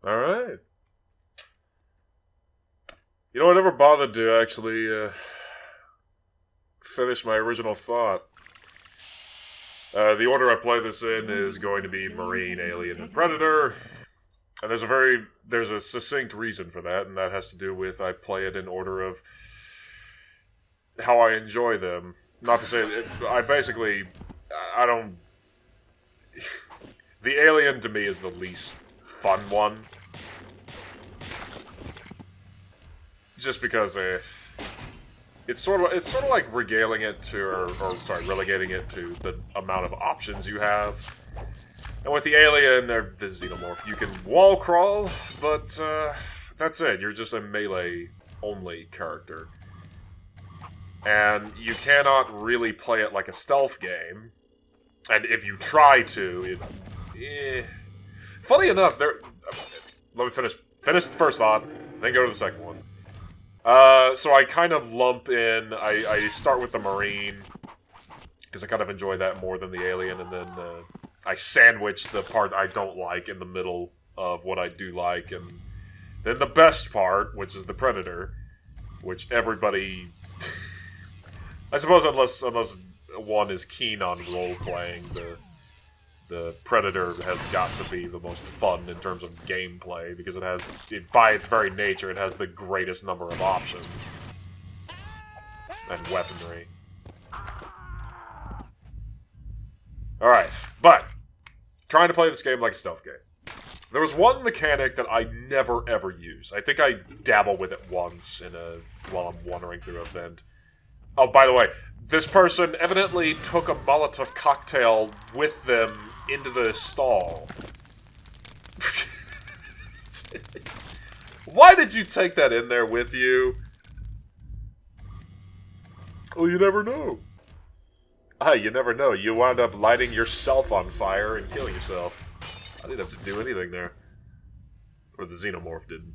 Alright. You know, I never bothered to actually finish my original thought. The order I play this in is going to be Marine, Alien, and Predator. And there's a succinct reason for that, and that has to do with I play it in order of how I enjoy them. Not to say I don't. The Alien to me is the least fun one, just because it's sort of like regaling it to or sorry relegating it to the amount of options you have. And with the Alien or the Xenomorph, you can wall crawl, but that's it. You're just a melee only character. And you cannot really play it like a stealth game. And if you try to, funny enough, let me finish the first thought, then go to the second one. So I kind of lump in. I start with the Marine because I kind of enjoy that more than the Alien, and then I sandwich the part I don't like in the middle of what I do like, and then the best part, which is the Predator, which everybody, I suppose, unless one is keen on role playing, the Predator has got to be the most fun in terms of gameplay because by its very nature, it has the greatest number of options and weaponry. Alright, but trying to play this game like a stealth game. There was one mechanic that I never ever use. I think I dabble with it once while I'm wandering through a vent. Oh, by the way, this person evidently took a Molotov cocktail with them into the stall. Why did you take that in there with you? Well, you never know. You never know. You wound up lighting yourself on fire and killing yourself. I didn't have to do anything there. Or the Xenomorph didn't.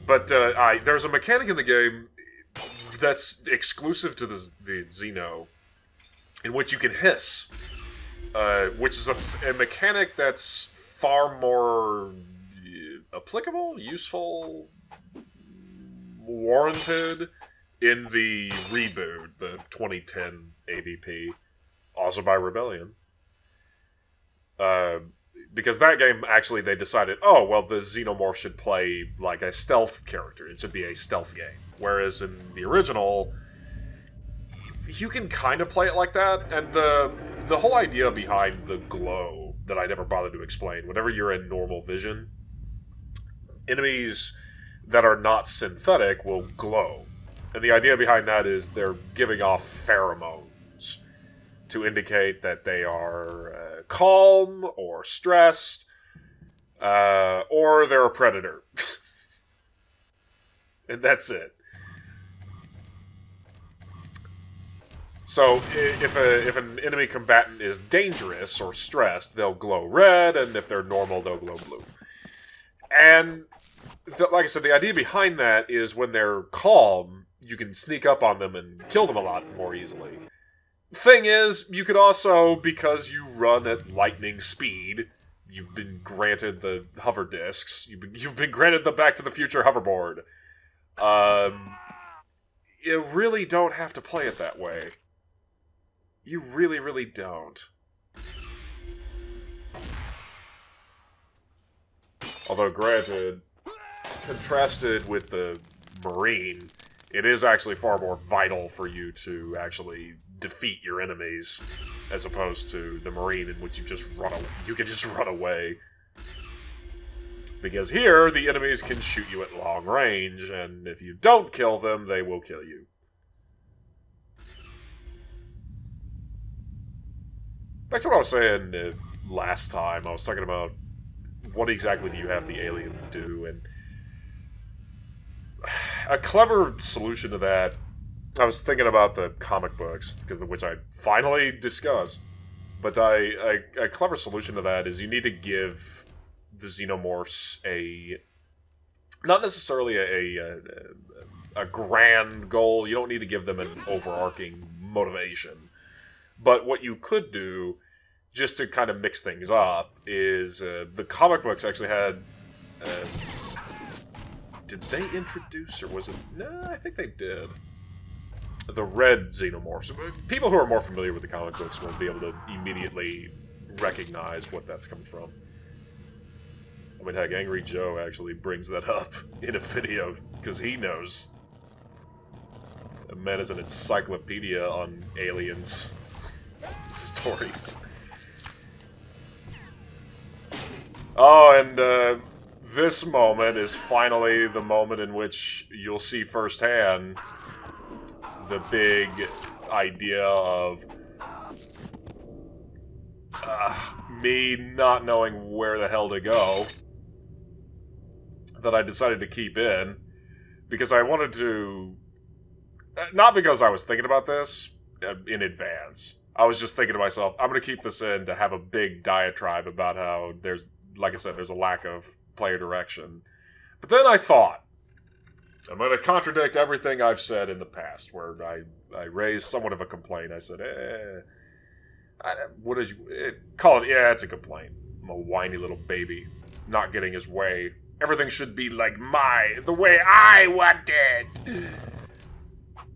But there's a mechanic in the game that's exclusive to the Xeno, in which you can hiss. Which is a mechanic that's far more applicable, useful, warranted in the reboot, the 2010 AVP, also by Rebellion. Because that game, actually, they decided, oh, well, the Xenomorph should play like a stealth character. It should be a stealth game. Whereas in the original, you can kind of play it like that, and the whole idea behind the glow that I never bothered to explain, whenever you're in normal vision, enemies that are not synthetic will glow. And the idea behind that is they're giving off pheromones to indicate that they are calm or stressed, or they're a predator. And that's it. So if an enemy combatant is dangerous or stressed, they'll glow red, and if they're normal, they'll glow blue. And like I said, the idea behind that is when they're calm, you can sneak up on them and kill them a lot more easily. Thing is, you could also, because you run at lightning speed, you've been granted the hover discs, you've been granted the Back to the Future hoverboard. You really don't have to play it that way. You really, really don't. Although, granted, contrasted with the Marine, it is actually far more vital for you to actually defeat your enemies, as opposed to the Marine, in which you can just run away. Because here, the enemies can shoot you at long range, and if you don't kill them, they will kill you. Back to what I was saying last time, I was talking about what exactly do you have the alien do, and a clever solution to that, I was thinking about the comic books, which I finally discussed, but a clever solution to that is you need to give the Xenomorphs not necessarily a grand goal. You don't need to give them an overarching motivation. But what you could do, just to kind of mix things up, is the comic books actually had... did they introduce, or was it... No, I think they did. The red xenomorphs. People who are more familiar with the comic books will be able to immediately recognize what that's coming from. I mean, heck, Angry Joe actually brings that up in a video, because he knows. The man is an encyclopedia on aliens stories. Oh, and this moment is finally the moment in which you'll see firsthand the big idea of me not knowing where the hell to go that I decided to keep in, because I wanted to, not because I was thinking about this in advance. I was just thinking to myself, I'm going to keep this in to have a big diatribe about how there's, like I said, there's a lack of player direction. But then I thought, I'm going to contradict everything I've said in the past, where I raised somewhat of a complaint. I said, what did you call it? Yeah, it's a complaint. I'm a whiny little baby, not getting his way. Everything should be like the way I want it.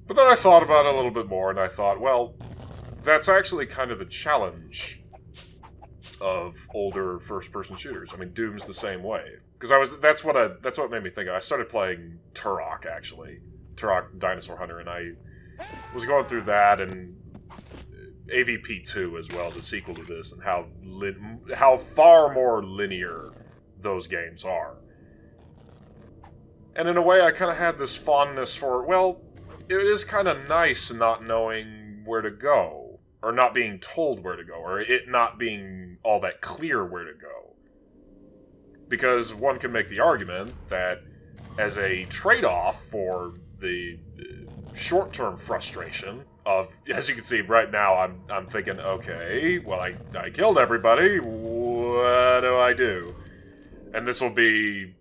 But then I thought about it a little bit more, and I thought, well, that's actually kind of the challenge of older first-person shooters. I mean, Doom's the same way. Because that's what made me think of. I started playing Turok, actually. Turok Dinosaur Hunter, and I was going through that, and AVP 2 as well, the sequel to this, and how far more linear those games are. And in a way, I kind of had this fondness for, well, it is kind of nice not knowing where to go, or not being told where to go, or it not being all that clear where to go. Because one can make the argument that as a trade-off for the short-term frustration of, as you can see right now, I'm thinking, okay, well, I killed everybody, what do I do? And this will be,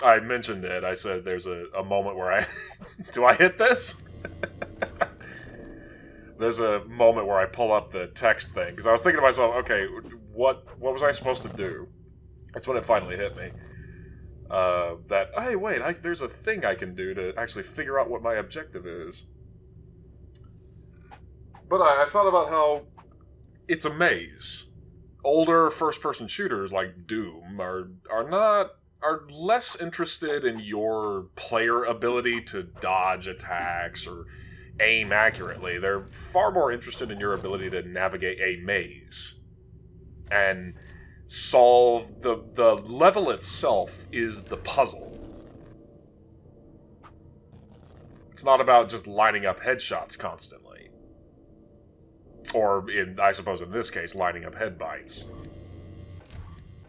I mentioned it, I said there's a moment where do I hit this? There's a moment where I pull up the text thing, because I was thinking to myself, okay, what was I supposed to do? That's when it finally hit me. Hey, wait, there's a thing I can do to actually figure out what my objective is. But I thought about how it's a maze. Older first-person shooters like Doom are less interested in your player ability to dodge attacks or aim accurately. They're far more interested in your ability to navigate a maze and solve the level itself is the puzzle. It's not about just lining up headshots constantly. Or, I suppose in this case, lining up head bites.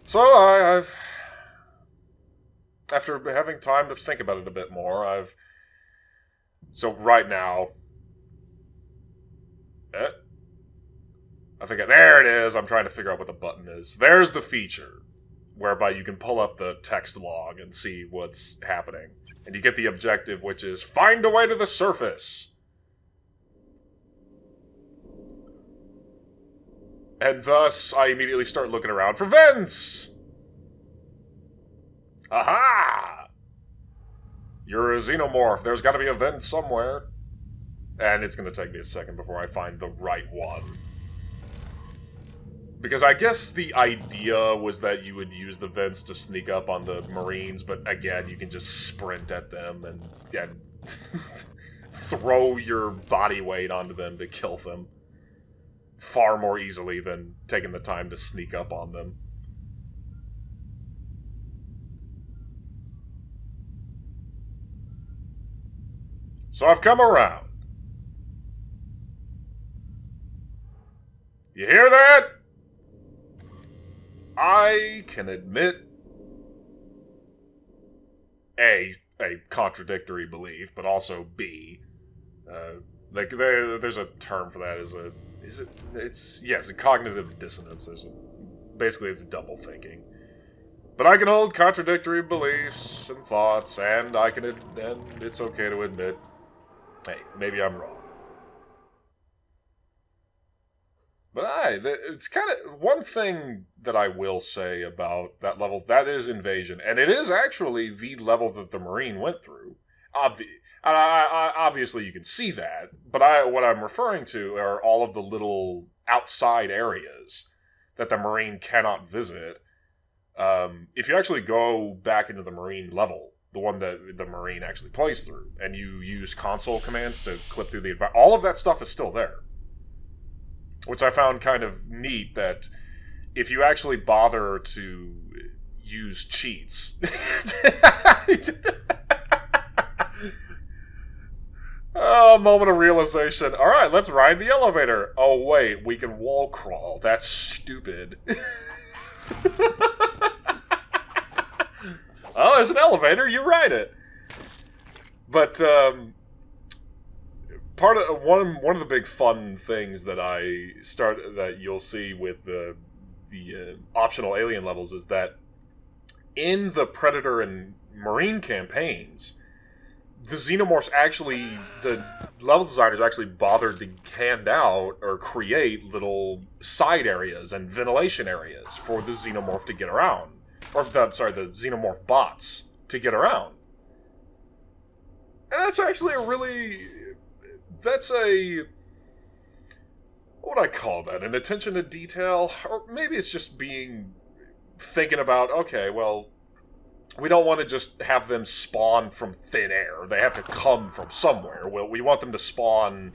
So after having time to think about it a bit more, so right now, I think, there it is. I'm trying to figure out what the button is. There's the feature, whereby you can pull up the text log and see what's happening. And you get the objective, which is, find a way to the surface. And thus, I immediately start looking around for vents! Aha! You're a xenomorph. There's got to be a vent somewhere. And it's going to take me a second before I find the right one. Because I guess the idea was that you would use the vents to sneak up on the Marines, but again, you can just sprint at them and throw your body weight onto them to kill them. Far more easily than taking the time to sneak up on them. So I've come around. You hear that? I can admit A, contradictory belief, but also B, there's a term for that. It's cognitive dissonance. Basically it's double thinking. But I can hold contradictory beliefs and thoughts, and it's okay to admit, hey, maybe I'm wrong. But it's kind of one thing that I will say about that level. That is Invasion, and it is actually the level that the Marine went through. Obviously, you can see that, but what I'm referring to are all of the little outside areas that the Marine cannot visit. If you actually go back into the Marine level, the one that the Marine actually plays through, and you use console commands to clip through the environment, all of that stuff is still there. Which I found kind of neat that if you actually bother to use cheats. Oh, moment of realization. All right, let's ride the elevator. Oh, wait, we can wall crawl. That's stupid. Oh, there's an elevator. You ride it. But one of the big fun things that that you'll see with the optional alien levels is that in the Predator and Marine campaigns, the level designers actually bothered to hand out or create little side areas and ventilation areas for the xenomorph to get around, or the xenomorph bots to get around. And that's actually what would I call that? An attention to detail? Or maybe it's just thinking about, okay, well, we don't want to just have them spawn from thin air. They have to come from somewhere. Well, we want them to spawn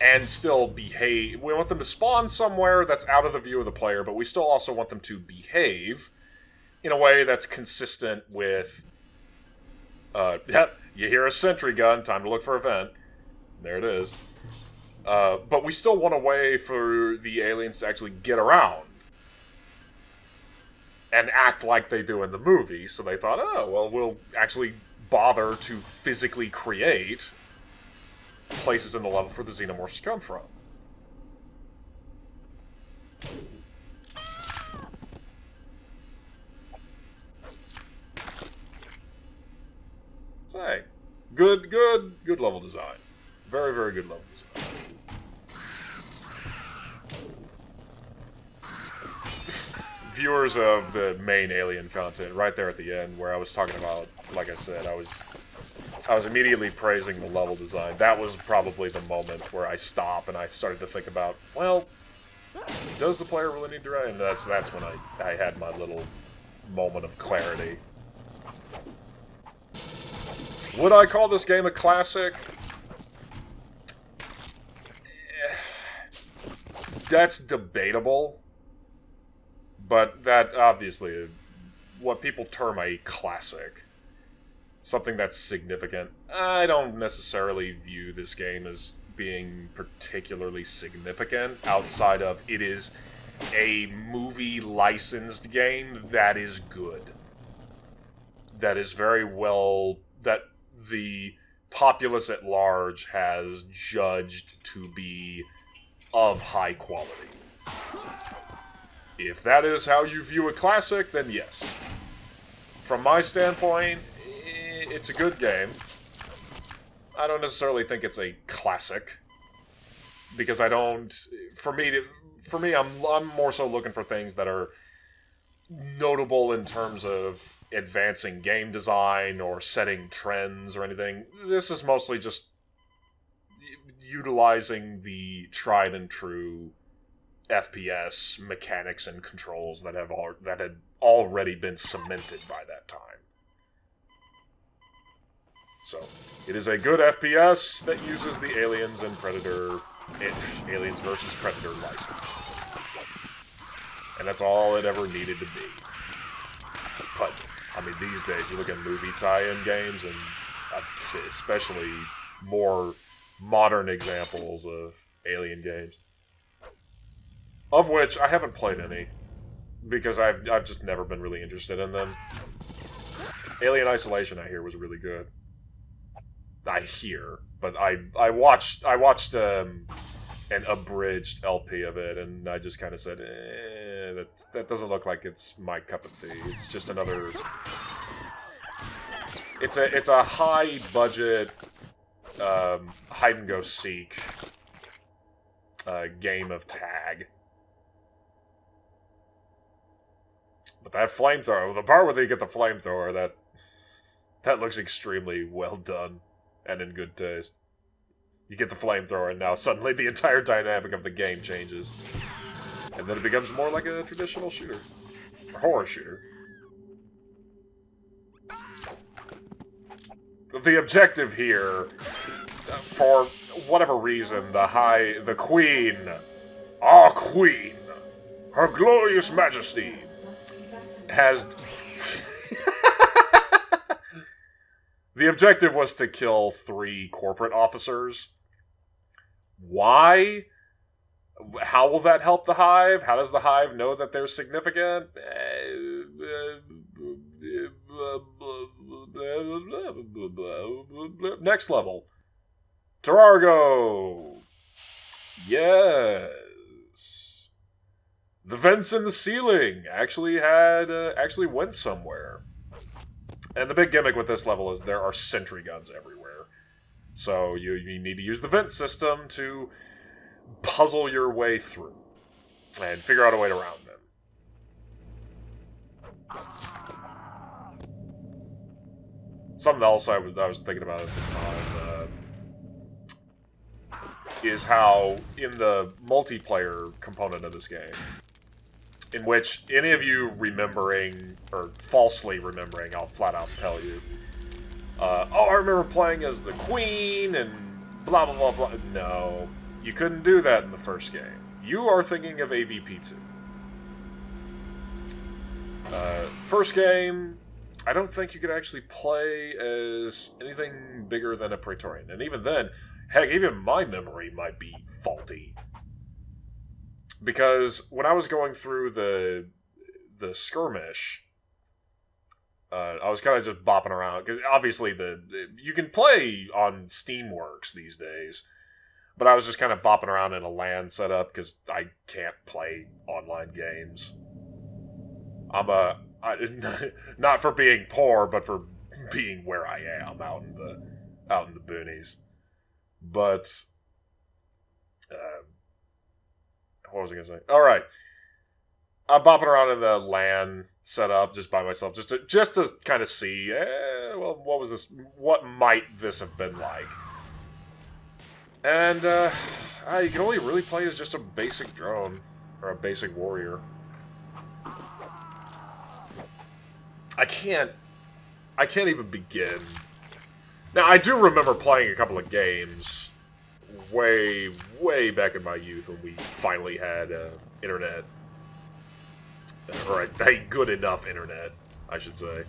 and still behave. We want them to spawn somewhere that's out of the view of the player, but we still also want them to behave in a way that's consistent with... Yep, you hear a sentry gun, time to look for a vent. There it is. But we still want a way for the aliens to actually get around and act like they do in the movie. So they thought, oh, well, we'll actually bother to physically create places in the level for the xenomorphs to come from. So, hey, good level design. Very, very good level design. Viewers of the main Alien content, right there at the end, where I was talking about, like I said, I was immediately praising the level design. That was probably the moment where I stopped and I started to think about, well, does the player really need to write? And that's when I had my little moment of clarity. Would I call this game a classic? That's debatable. But that, obviously, what people term a classic, something that's significant, I don't necessarily view this game as being particularly significant outside of it is a movie-licensed game that is good. That is very well... that the populace at large has judged to be of high quality. If that is how you view a classic, then yes. From my standpoint, it's a good game. I don't necessarily think it's a classic, because I don't... For me, I'm more so looking for things that are notable in terms of advancing game design or setting trends or anything. This is mostly just utilizing the tried and true FPS mechanics and controls that had already been cemented by that time. So, it is a good FPS that uses the Aliens and Aliens vs. Predator license. And that's all it ever needed to be. But, I mean, these days, you look at movie tie-in games, and especially more modern examples of Alien games. Of which I haven't played any, because I've just never been really interested in them. Alien Isolation, I hear, was really good. I hear, but I watched an abridged LP of it, and I just kind of said, that doesn't look like it's my cup of tea. It's just another... It's a high budget hide and go seek game of tag. But that flamethrower, the part where they get the flamethrower, that looks extremely well done and in good taste. You get the flamethrower, and now suddenly the entire dynamic of the game changes. And then it becomes more like a traditional shooter. A horror shooter. The objective here, for whatever reason, the Queen, our Queen, Her Glorious Majesty, has... The objective was to kill 3 corporate officers. Why? How will that help the Hive? How does the Hive know that they're significant? Next level. Terrargo! Yes. The vents in the ceiling actually went somewhere. And the big gimmick with this level is there are sentry guns everywhere. So you need to use the vent system to puzzle your way through and figure out a way around them. Something else I was thinking about at the time is how in the multiplayer component of this game, in which any of you remembering, or falsely remembering, I'll flat out tell you, oh, I remember playing as the Queen and blah blah blah blah. No, you couldn't do that in the first game. You are thinking of AVP 2. First game, I don't think you could actually play as anything bigger than a Praetorian. And even then, heck, even my memory might be faulty. Because when I was going through the skirmish, I was kind of just bopping around. Because obviously you can play on Steamworks these days. But I was just kind of bopping around in a LAN setup because I can't play online games. Not for being poor, but for being where I am out in the boonies. But what was I gonna say? All right, I'm bopping around in the LAN setup just by myself, just to kind of see, well, what was this? What might this have been like? And you can only really play as just a basic drone or a basic warrior. I can't even begin. Now, I do remember playing a couple of games way back in my youth when we finally had internet. Or a good enough internet, I should say.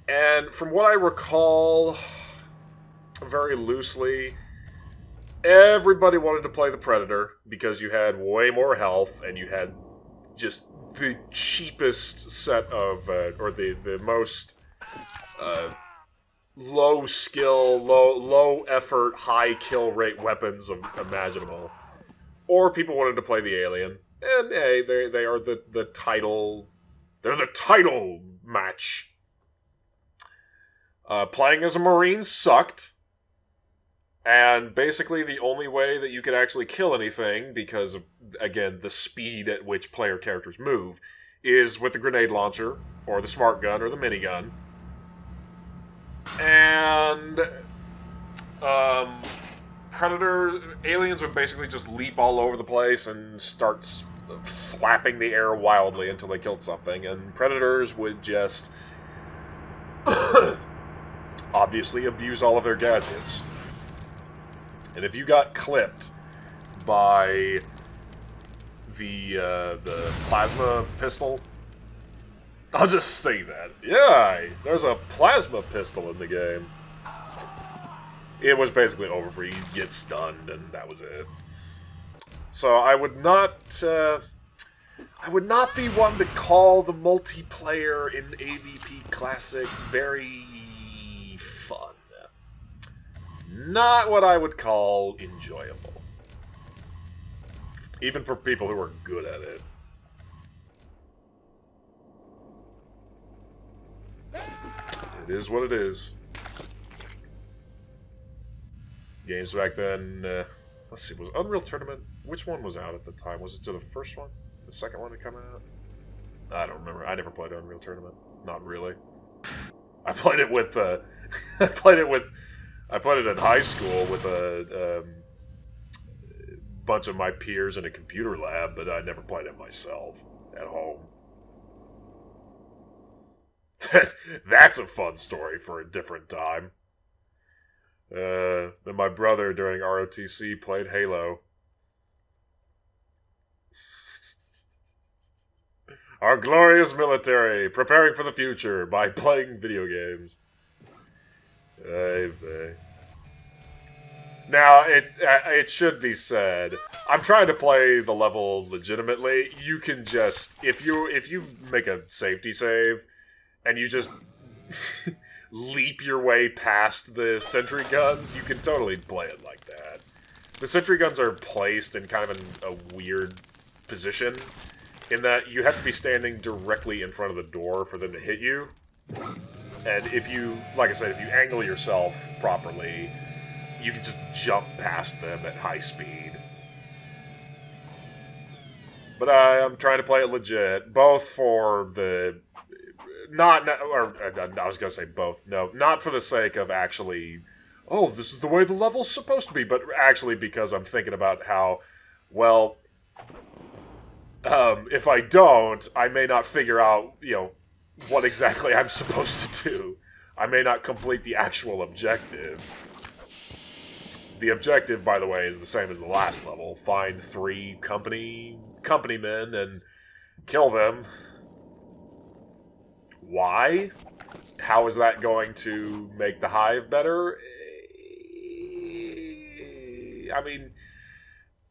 And from what I recall, very loosely, everybody wanted to play the Predator because you had way more health and you had just the cheapest set of, or the most low skill, low effort, high kill rate weapons imaginable. Or people wanted to play the Alien, and hey, they are the title. They're the title match. Playing as a Marine sucked. And basically the only way that you could actually kill anything, because of, again, the speed at which player characters move, is with the grenade launcher, or the smart gun, or the minigun. And aliens would basically just leap all over the place and start slapping the air wildly until they killed something, and Predators would just obviously abuse all of their gadgets. And if you got clipped by the plasma pistol, I'll just say that. Yeah, there's a plasma pistol in the game. It was basically over for you. You'd get stunned, and that was it. So I would not be one to call the multiplayer in AVP Classic very fun. Not what I would call enjoyable. Even for people who are good at it. It is what it is. Games back then, let's see, was Unreal Tournament, which one was out at the time? Was it the first one? The second one to come out? I don't remember. I never played Unreal Tournament. Not really. I played it with, I played it in high school with a bunch of my peers in a computer lab, but I never played it myself at home. That's a fun story for a different time. Then my brother during ROTC played Halo. Our glorious military, preparing for the future by playing video games. Now, it should be said, I'm trying to play the level legitimately. You can just, if you make a safety save, and you just leap your way past the sentry guns, you can totally play it like that. The sentry guns are placed in kind of a weird position, in that you have to be standing directly in front of the door for them to hit you. And if you, like I said, if you angle yourself properly, you can just jump past them at high speed. But I'm trying to play it legit, both for the... I was going to say both. No, not for the sake of actually, oh, this is the way the level's supposed to be, but actually because I'm thinking about how, well, if I don't, I may not figure out, what exactly I'm supposed to do. I may not complete the actual objective. The objective, by the way, is the same as the last level. Find 3 company men and kill them. Why? How is that going to make the hive better? I mean,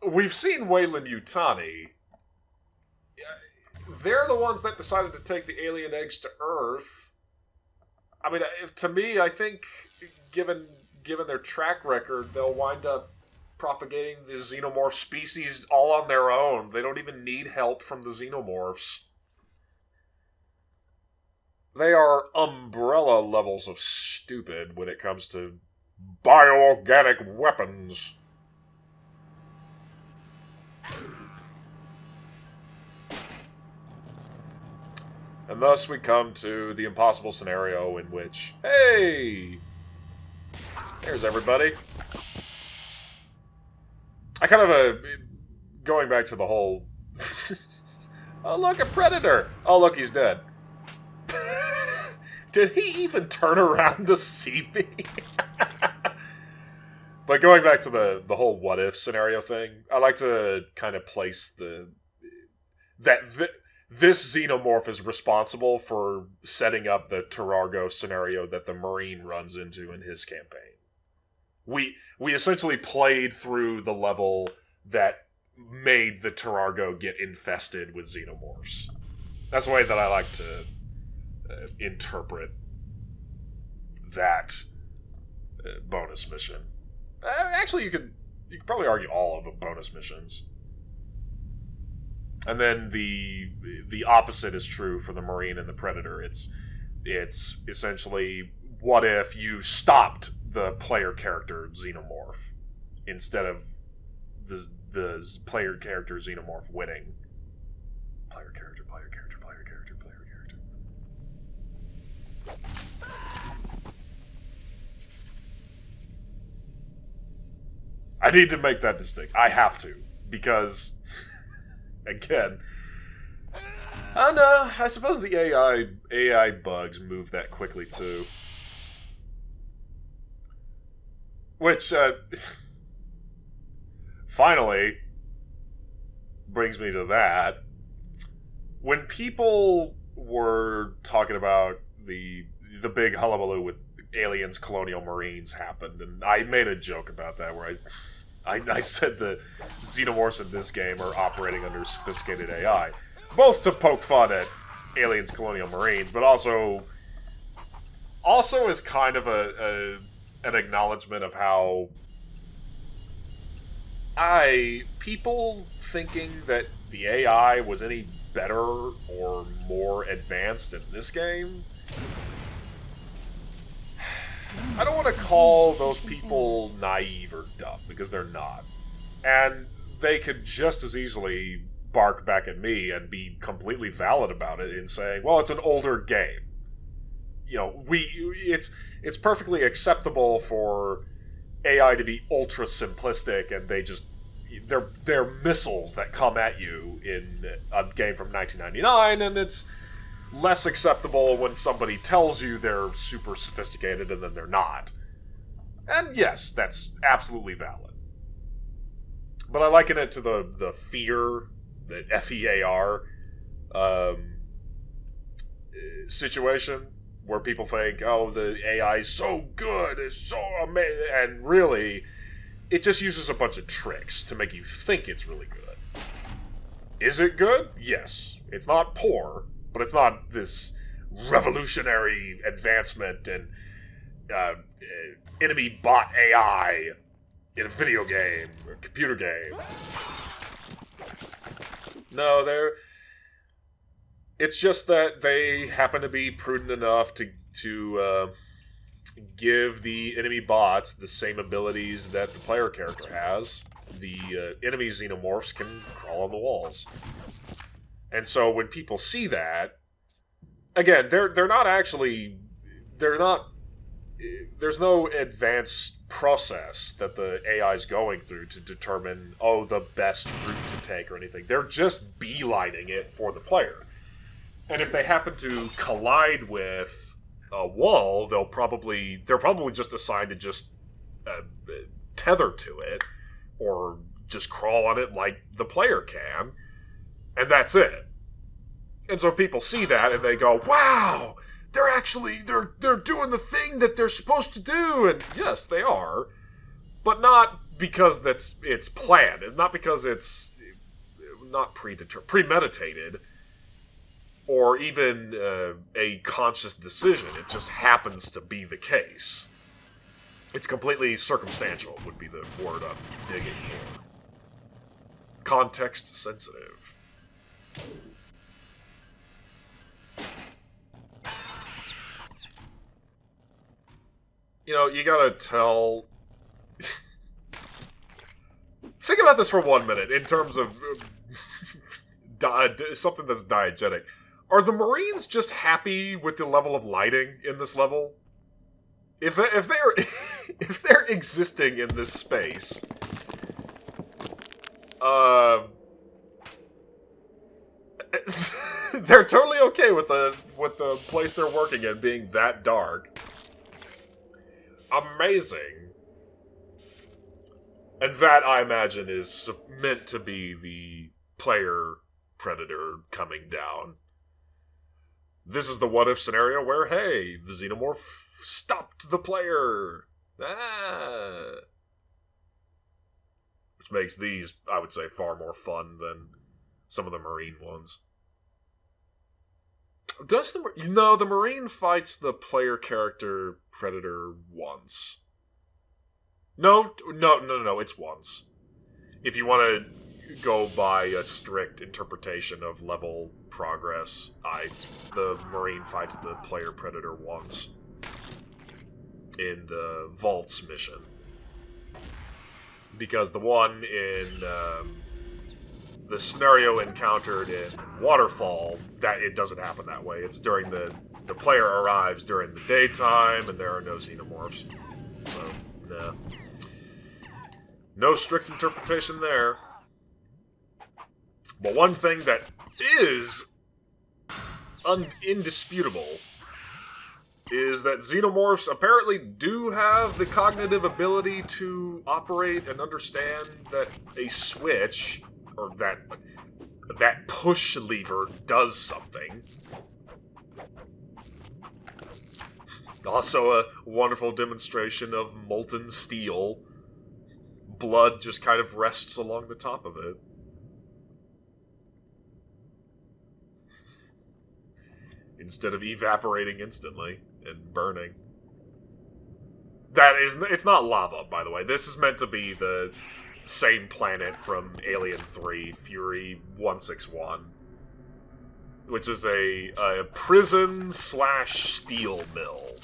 we've seen Weyland Yutani. They're the ones that decided to take the alien eggs to Earth. I mean, to me, I think, given their track record, they'll wind up propagating the xenomorph species all on their own. They don't even need help from the xenomorphs. They are umbrella levels of stupid when it comes to bioorganic weapons. And thus we come to the impossible scenario in which, hey, there's everybody. I kind of, going back to the whole, oh look, a predator. Oh look, he's dead. Did he even turn around to see me? But going back to the whole what if scenario thing, I like to kind of place this xenomorph is responsible for setting up the Terargo scenario that the Marine runs into in his campaign. We essentially played through the level that made the Terargo get infested with xenomorphs. That's the way that I like to interpret that bonus mission. Actually, you could probably argue all of the bonus missions. And then the opposite is true for the Marine and the Predator. It's essentially, what if you stopped the player character xenomorph instead of the player character xenomorph winning? Player character. I need to make that distinct. I have to, because, again, and I suppose the AI bugs move that quickly too. Which, finally, brings me to that. When people were talking about the big hullabaloo with aliens, colonial marines happened, and I made a joke about that where I said the xenomorphs in this game are operating under sophisticated AI, both to poke fun at aliens, colonial marines, but also as kind of an acknowledgement of how people thinking that the AI was any better or more advanced in this game. I don't want to call those people naive or dumb, because they're not. And they could just as easily bark back at me and be completely valid about it in saying, well, it's an older game. You know, it's perfectly acceptable for AI to be ultra simplistic, and they're missiles that come at you in a game from 1999, and it's less acceptable when somebody tells you they're super sophisticated and then they're not. And yes, that's absolutely valid. But I liken it to the fear, the FEAR situation, where people think, oh, the AI is so good, it's so amazing, and really, it just uses a bunch of tricks to make you think it's really good. Is it good? Yes. It's not poor, but it's not this revolutionary advancement in enemy bot AI in a video game, or a computer game. No, it's just that they happen to be prudent enough to give the enemy bots the same abilities that the player character has. The enemy xenomorphs can crawl on the walls. And so when people see that, again, they're not there's no advanced process that the AI is going through to determine, oh, the best route to take or anything. They're just beelining it for the player. And if they happen to collide with a wall, they're probably just assigned to just tether to it, or just crawl on it like the player can, and that's it. And so people see that and they go, "Wow, they're doing the thing that they're supposed to do." And yes, they are, but not because it's planned, and not because it's not premeditated. Or even a conscious decision. It just happens to be the case. It's completely circumstantial, would be the word I'm digging here. Context sensitive. You know, you gotta tell... Think about this for 1 minute, in terms of something that's diegetic. Are the Marines just happy with the level of lighting in this level? If they're existing in this space, they're totally okay with the place they're working in being that dark. Amazing. And that, I imagine, is meant to be the player predator coming down. This is the what-if scenario where, hey, the xenomorph stopped the player. Which makes these, I would say, far more fun than some of the Marine ones. The Marine fights the player character predator once. No, it's once. If you want to go by a strict interpretation of level progress, the Marine fights the player predator once in the Vaults mission, because the one in the scenario encountered in Waterfall, that it doesn't happen that way. It's during the player arrives during the daytime, and there are no xenomorphs, so nah. No strict interpretation there. But one thing that is indisputable is that xenomorphs apparently do have the cognitive ability to operate and understand that a switch, or that push lever, does something. Also a wonderful demonstration of molten steel. Blood just kind of rests along the top of it. Instead of evaporating instantly and burning. It's not lava, by the way. This is meant to be the same planet from Alien 3, Fury 161. Which is a prison/steel mill.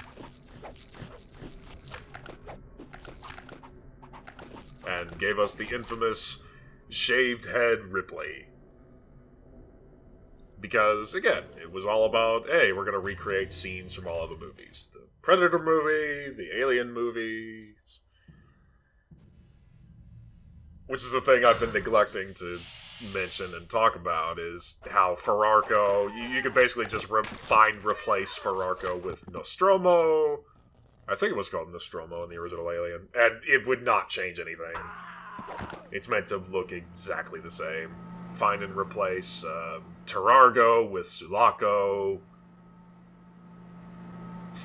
And and gave us the infamous shaved head Ripley. Because, again, it was all about, hey, we're going to recreate scenes from all of the movies. The Predator movie, the Alien movies. Which is a thing I've been neglecting to mention and talk about, is how Ferrarco, you could basically just replace Ferrarco with Nostromo. I think it was called Nostromo in the original Alien. And it would not change anything. It's meant to look exactly the same. Find and replace Terrargo with Sulaco.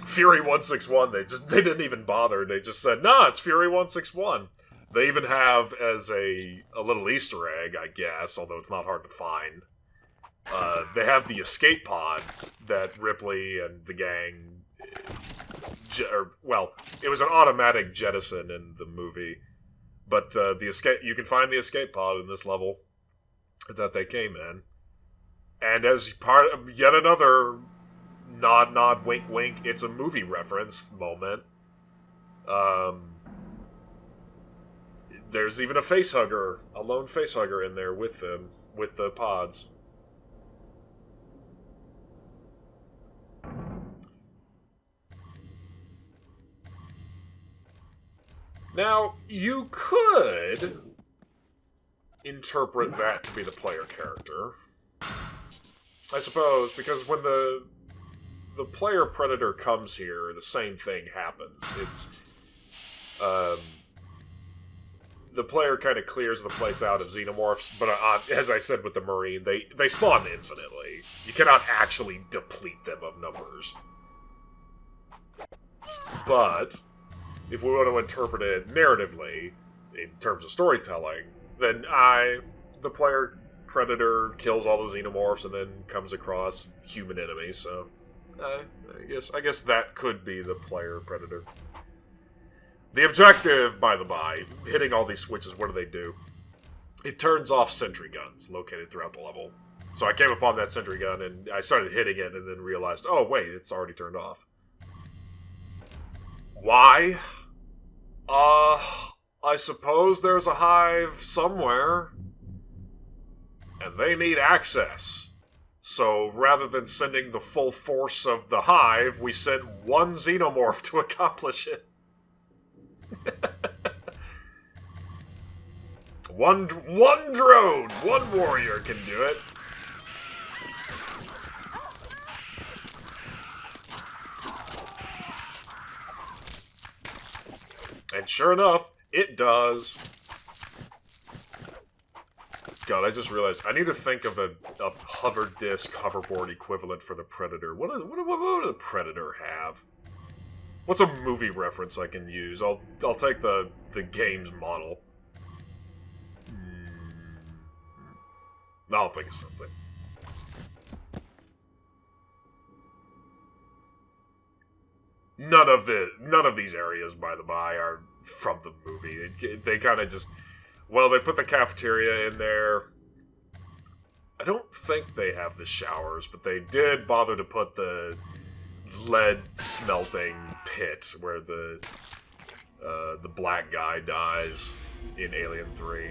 Fury 161, they didn't even bother. They just said, nah, it's Fury 161. They even have, as a little Easter egg, I guess, although it's not hard to find, they have the escape pod that Ripley and the gang... well, it was an automatic jettison in the movie, but you can find the escape pod in this level that they came in. And as part of yet another nod, nod, wink, wink, it's a movie reference moment, there's even a lone facehugger in there with them, with the pods. Now, you could interpret that to be the player character, I suppose, because when the player Predator comes here, the same thing happens. It's, the player kind of clears the place out of xenomorphs, but as I said with the Marine, they spawn infinitely. You cannot actually deplete them of numbers. But if we want to interpret it narratively, in terms of storytelling, then the player Predator kills all the xenomorphs and then comes across human enemies, so I guess that could be the player Predator. The objective, by the by, hitting all these switches, what do they do? It turns off sentry guns located throughout the level. So I came upon that sentry gun and I started hitting it and then realized, oh wait, it's already turned off. Why? I suppose there's a hive somewhere, and they need access. So rather than sending the full force of the hive, we sent one xenomorph to accomplish it. One drone, one warrior can do it. And sure enough, it does. God, I just realized I need to think of a hover disc, hoverboard equivalent for the Predator. What would a Predator have? What's a movie reference I can use? I'll take the game's model. I'll think of something. None of these areas, by the by, are from the movie. They kind of just, well, they put the cafeteria in there. I don't think they have the showers, but they did bother to put the lead smelting pit where the black guy dies in Alien 3.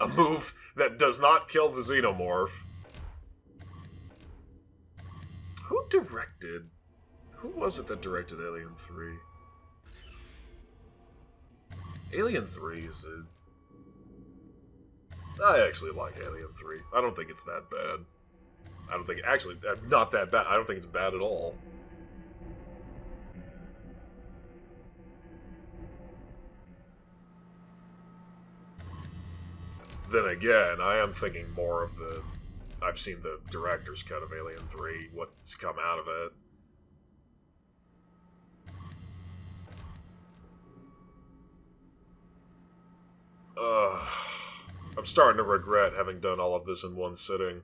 A move that does not kill the xenomorph. Who was it that directed Alien 3? Alien 3 is I actually like Alien 3. I don't think it's that bad. I don't think, actually, not that bad. I don't think it's bad at all. Then again, I am thinking more of I've seen the director's cut of Alien 3, what's come out of it. I'm starting to regret having done all of this in one sitting.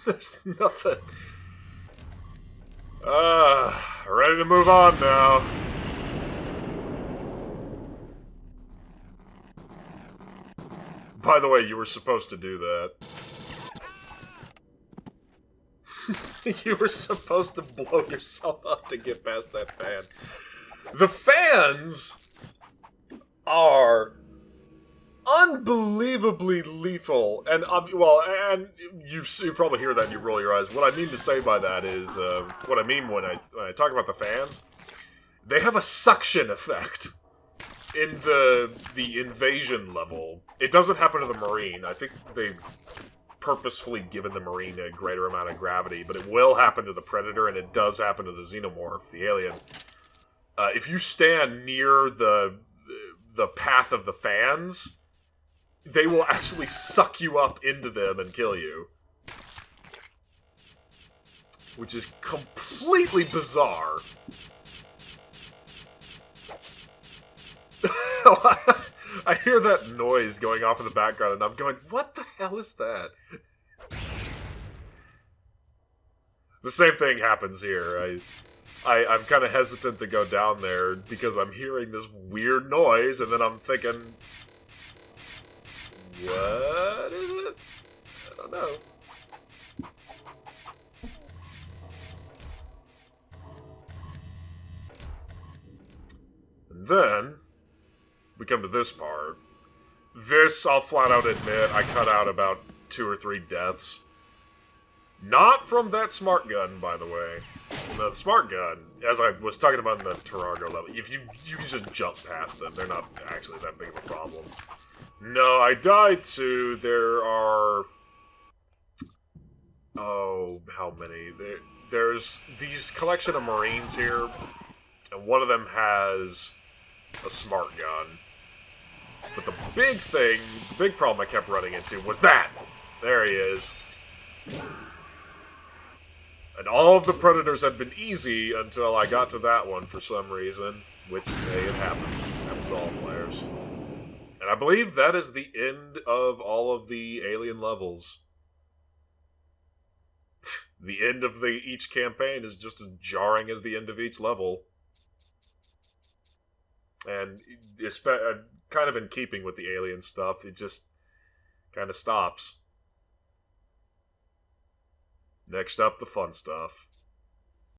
There's nothing. Ready to move on now. By the way, you were supposed to do that. You were supposed to blow yourself up to get past that fan. The fans are unbelievably lethal, and well, and you probably hear that and you roll your eyes. What I mean to say by that is, what I mean when I talk about the fans, they have a suction effect in the invasion level. It doesn't happen to the Marine. I think they've purposefully given the Marine a greater amount of gravity, but it will happen to the Predator, and it does happen to the Xenomorph, the alien. If you stand near the path of the fans, they will actually suck you up into them and kill you. Which is completely bizarre. I hear that noise going off in the background, and I'm going, what the hell is that? The same thing happens here. I'm kind of hesitant to go down there because I'm hearing this weird noise, and then I'm thinking, what is it? I don't know. And then we come to this part. This, I'll flat out admit, I cut out about 2 or 3 deaths. Not from that smart gun, by the way. The smart gun, as I was talking about in the Tarago level, if you can just jump past them, they're not actually that big of a problem. No, I died to, there are... Oh, how many? There's these collection of Marines here, and one of them has a smart gun. But the big thing, the big problem I kept running into was that! There he is. And all of the Predators had been easy until I got to that one for some reason. Which, hey, it happens. Happens to all players. And I believe that is the end of all of the alien levels. The end of each campaign is just as jarring as the end of each level. And it's kind of in keeping with the alien stuff, it just kind of stops. Next up, the fun stuff.